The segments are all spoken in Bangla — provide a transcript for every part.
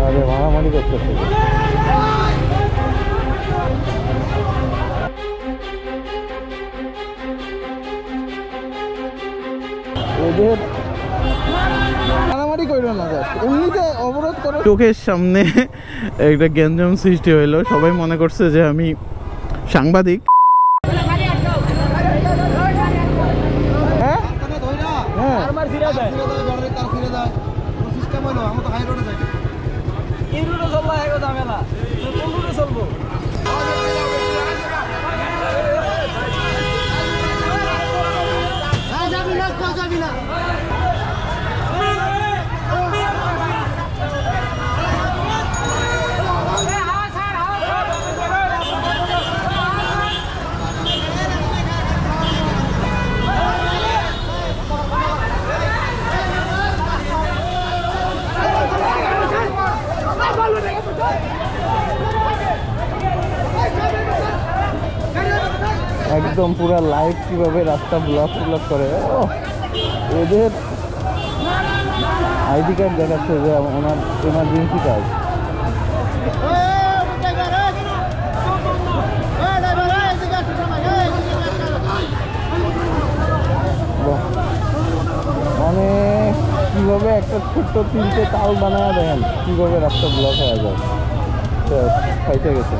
আরে মারামারি করতেছে। ওদের মারামারি করো না, এমনিতে অবরোধ করে। চোখের সামনে একটা গ্যাঞ্জাম সৃষ্টি হইলো, সবাই মনে করছে যে আমি সাংবাদিক। একদম পুরো লাইভ কিভাবে রাস্তা ব্লক করে। ওদের আইডি কার্ড দেখাচ্ছে যে ওনার এমার্জেন্সি কাজ। মানে কিভাবে একটা ছোট্ট 3টে তাল বানায় দেখেন কিভাবে রাস্তা ব্লক হয়ে যায়। খাইতে গেছে।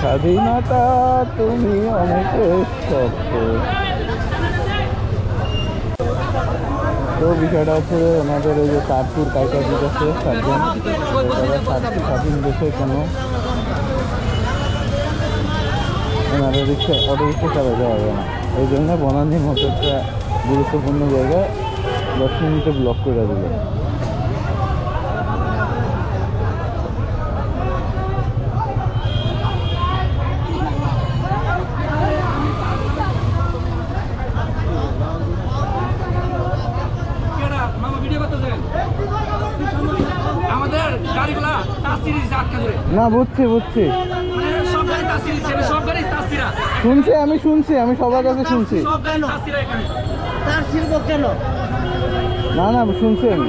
স্বাধীনতা তুমি অনেক শক্ত। তো বিষয়টা হচ্ছে ওনাদের ওই যে তারপুর কাইটা দিতেছে স্বাধীন দেশে কোনো ওনাদের অটো রিক্সা চালাতে পারবে না। এই জন্য বনানীর মতো একটা গুরুত্বপূর্ণ জায়গায় 10 মিনিটে ব্লক করে দিল। না বুঝছি শুনছি আমি সবার কাছে শুনছি। না শুনছি আমি।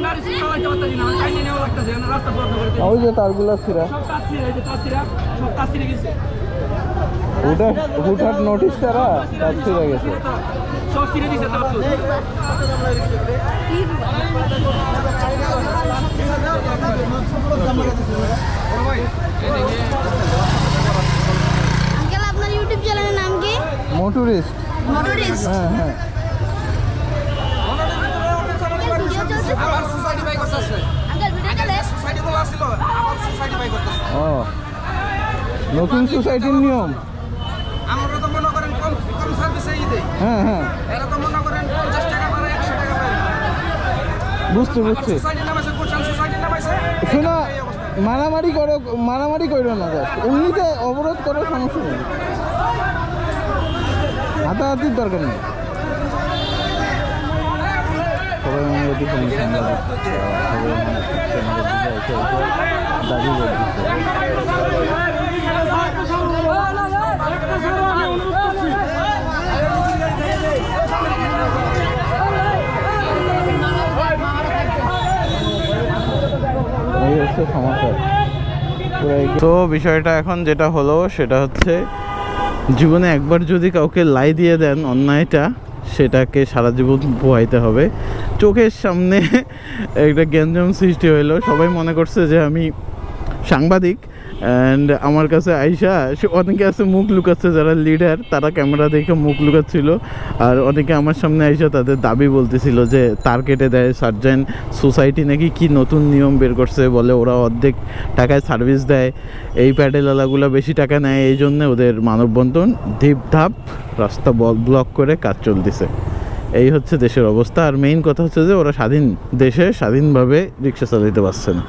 ওই যে তারগুলা ছিঁড়া হুটহাট নোটিশ তারা তার ছিঁড়ে গেছে। আপনার ইউটিউব চ্যানেলের নাম কি? মোটুরিস্ট। হ্যাঁ ও নতুন সোসাইটির নিয়ম। আমরা তো মনে করেন কম সার্ভিসেই দেই। হ্যাঁ এরা তো মনে করেন 50 টাকা করে 100 টাকা পায়। বুঝছি সোসাইটির নামে সোসাইটির নামে শোনো, মারামারি করো না, এমনিতে অবরোধ করার সমস্যা নেই, হাতাহাতির দরকার নেই। সবাই মনে দাবি সমস্যা। তো বিষয়টা এখন যেটা হলো সেটা হচ্ছে জীবনে একবার যদি কাউকে লাই দিয়ে দেন অন্যায়টা, সেটাকে সারা জীবন পোহাইতে হবে। চোখের সামনে একটা গ্যাঞ্জাম সৃষ্টি হইলো, সবাই মনে করছে যে আমি সাংবাদিক। অ্যান্ড আমার কাছে আইসা অনেকে আছে মুখ লুকাচ্ছে, যারা লিডার তারা ক্যামেরা দেখে মুখ লুকাচ্ছিল, আর অনেকে আমার সামনে আইসা তাদের দাবি বলতেছিল যে তার কেটে দেয়। সার্জেন্ট সোসাইটি নাকি কি নতুন নিয়ম বের করছে, বলে ওরা অর্ধেক টাকায় সার্ভিস দেয়, এই প্যাডেলাগুলো বেশি টাকা নেয়, এই জন্যে ওদের মানববন্ধন ধিপ ধাপ রাস্তা ব্লক করে কাজ চলতেছে। এই হচ্ছে দেশের অবস্থা। আর মেইন কথা হচ্ছে যে ওরা স্বাধীন দেশে স্বাধীনভাবে রিক্সা চালাতে পারছে না।